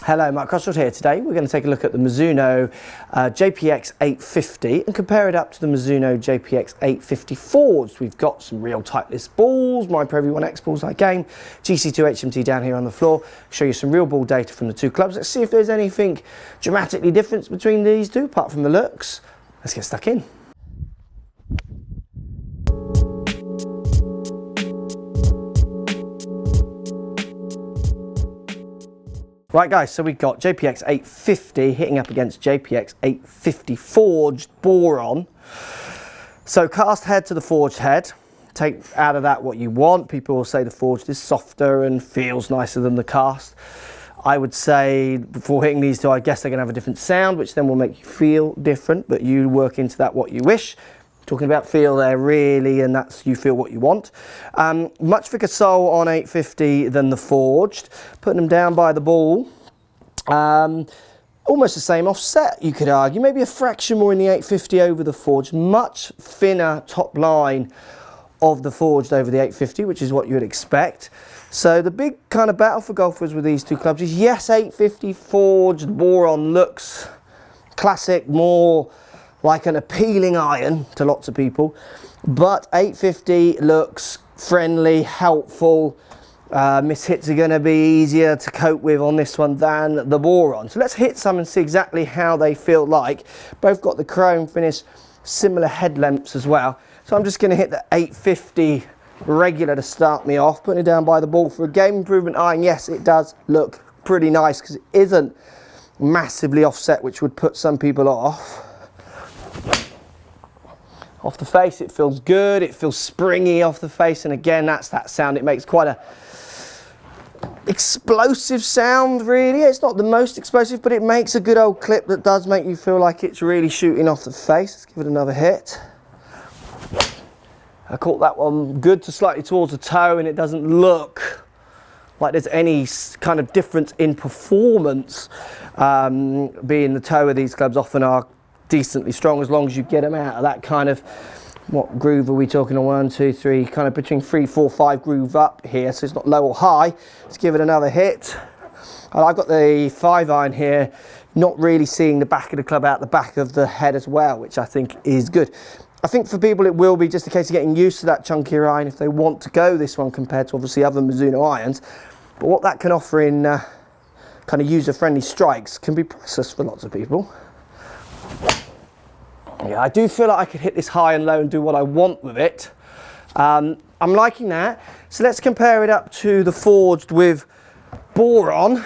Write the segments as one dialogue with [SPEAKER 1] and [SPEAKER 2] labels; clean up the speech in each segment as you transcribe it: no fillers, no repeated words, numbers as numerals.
[SPEAKER 1] Hello, Mark Crossfield here. Today we're going to take a look at the Mizuno JPX850 and compare it up to the Mizuno JPX850 Forged. We've got some real Titleist balls, my Pro V1X balls I game, GC2 HMT down here on the floor. Show you some real ball data from the two clubs. Let's see if there's anything dramatically different between these two apart from the looks. Let's get stuck in. Right guys, so we've got JPX850 hitting up against JPX850 Forged boron. So cast head to the forged head. Take out of that what you want. People will say the forged is softer and feels nicer than the cast. I would say before hitting these two, I guess they're going to have a different sound, which then will make you feel different, but you work into that what you wish. Talking about feel there really, and that's you feel what you want. Much thicker sole on 850 than the forged. Putting them down by the ball. Almost the same offset, you could argue. Maybe a fraction more in the 850 over the forged. Much thinner top line of the forged over the 850, which is what you would expect. So the big kind of battle for golfers with these two clubs is, yes, 850 forged boron looks classic, more like an appealing iron to lots of people, but 850 looks friendly, helpful. Mishits are going to be easier to cope with on this one than the boron. So let's hit some and see exactly how they feel like. Both got the chrome finish, similar head lengths as well. So I'm just going to hit the 850 regular to start me off, putting it down by the ball for a game improvement iron. Yes, it does look pretty nice because it isn't massively offset, which would put some people off. Off the face, it feels good, it feels springy off the face, and again, that's that sound. It makes quite a explosive sound, really. It's not the most explosive, but it makes a good old clip that does make you feel like it's really shooting off the face. Let's give it another hit. I caught that one good to slightly towards the toe, and it doesn't look like there's any kind of difference in performance. Being the toe of these clubs often are decently strong as long as you get them out of that kind of, what groove are we talking on? 1, 2, 3, kind of between 3, 4, 5 groove up here, so it's not low or high. Let's give it another hit. And I've got the 5 iron here, not really seeing the back of the club out the back of the head as well, which I think is good. I think for people it will be just a case of getting used to that chunkier iron if they want to go this one compared to obviously other Mizuno irons. But what that can offer in kind of user-friendly strikes can be priceless for lots of people. Yeah, I do feel like I could hit this high and low and do what I want with it. I'm liking that. So let's compare it up to the forged with boron.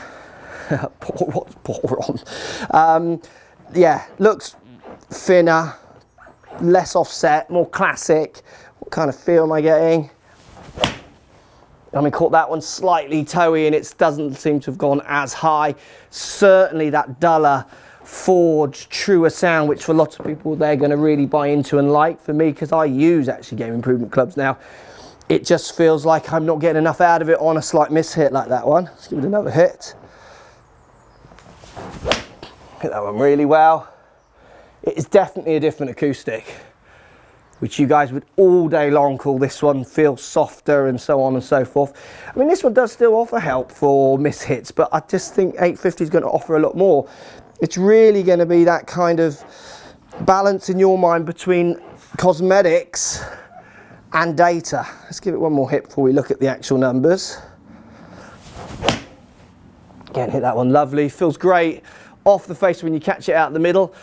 [SPEAKER 1] What's boron? Yeah, looks thinner, less offset, more classic. What kind of feel am I getting? I mean, caught that one slightly toey and it doesn't seem to have gone as high. Certainly that duller forged, truer sound, which for lots of people they're going to really buy into and like. For me, because I use actually game improvement clubs now, it just feels like I'm not getting enough out of it on a slight mishit like that one. Let's give it another hit. Hit that one really well. It is definitely a different acoustic, which you guys would all day long call this one feel softer and so on and so forth. I mean, this one does still offer help for mishits, but I just think 850 is going to offer a lot more. It's really going to be that kind of balance in your mind between cosmetics and data. Let's give it one more hit before we look at the actual numbers. Again, hit that one lovely. Feels great off the face when you catch it out the middle.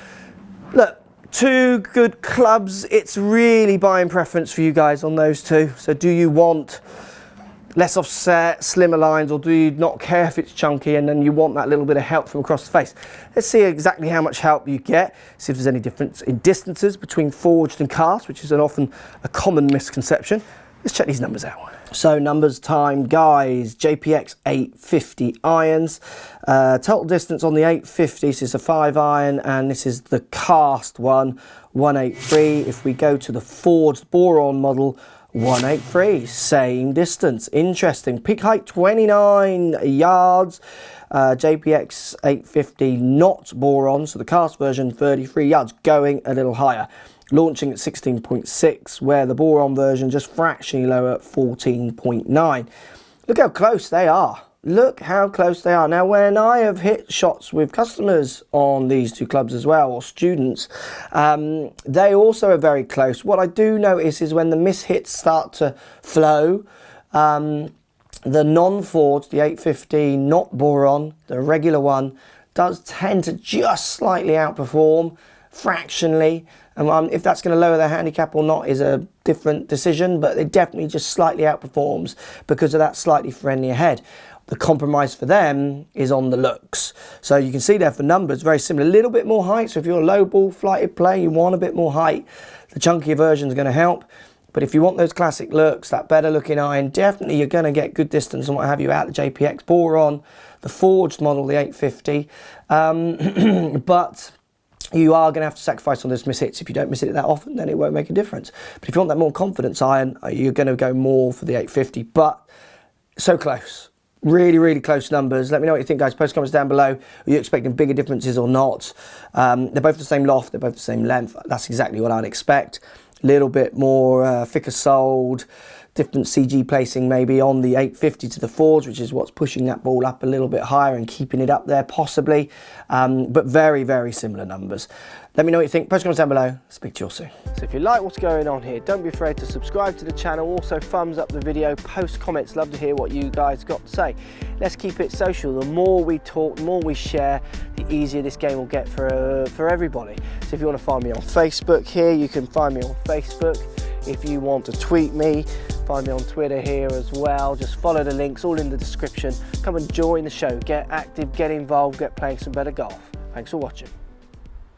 [SPEAKER 1] Look, two good clubs. It's really buying preference for you guys on those two. So do you want less offset, slimmer lines, or do you not care if it's chunky and then you want that little bit of help from across the face? Let's see exactly how much help you get, see if there's any difference in distances between forged and cast, which is often a common misconception. Let's check these numbers out. So numbers time, guys, JPX850 irons. Total distance on the 850, this is a 5 iron, and this is the cast one, 183. If we go to the forged boron model, 183, same distance. Interesting. Peak height 29 yards. JPX850 not boron, so the cast version 33 yards, going a little higher. Launching at 16.6, where the boron version just fractionally lower at 14.9. Look how close they are look how close they are. Now, when I have hit shots with customers on these two clubs as well, or students, they also are very close. What I do notice is when the mishits start to flow, the non-forged, the 850, not boron, the regular one, does tend to just slightly outperform, fractionally. And if that's going to lower their handicap or not is a different decision, but it definitely just slightly outperforms because of that slightly friendlier head. The compromise for them is on the looks. So you can see there for numbers, very similar, a little bit more height. So if you're a low ball flighted player, you want a bit more height, the chunkier version is going to help. But if you want those classic looks, that better looking iron, definitely you're going to get good distance and what have you out the JPX boron, the forged model, the 850. But you are going to have to sacrifice on those mishits. If you don't miss it that often, then it won't make a difference. But if you want that more confidence iron, you're going to go more for the 850. But so close. Really, really close numbers. Let me know what you think, guys. Post comments down below. Are you expecting bigger differences or not? They're both the same loft. They're both the same length. That's exactly what I'd expect. Little bit more thicker soled, different CG placing maybe on the 850 to the forge, which is what's pushing that ball up a little bit higher and keeping it up there possibly. But very, very similar numbers. Let me know what you think. Post comments down below. Speak to you all soon. So if you like what's going on here, don't be afraid to subscribe to the channel. Also thumbs up the video, post comments. Love to hear what you guys got to say. Let's keep it social. The more we talk, the more we share, the easier this game will get for everybody. So if you want to find me on Facebook here, you can find me on Facebook. If you want to tweet me, find me on Twitter here as well. Just follow the links, all in the description. Come and join the show. Get active, get involved, get playing some better golf. Thanks for watching.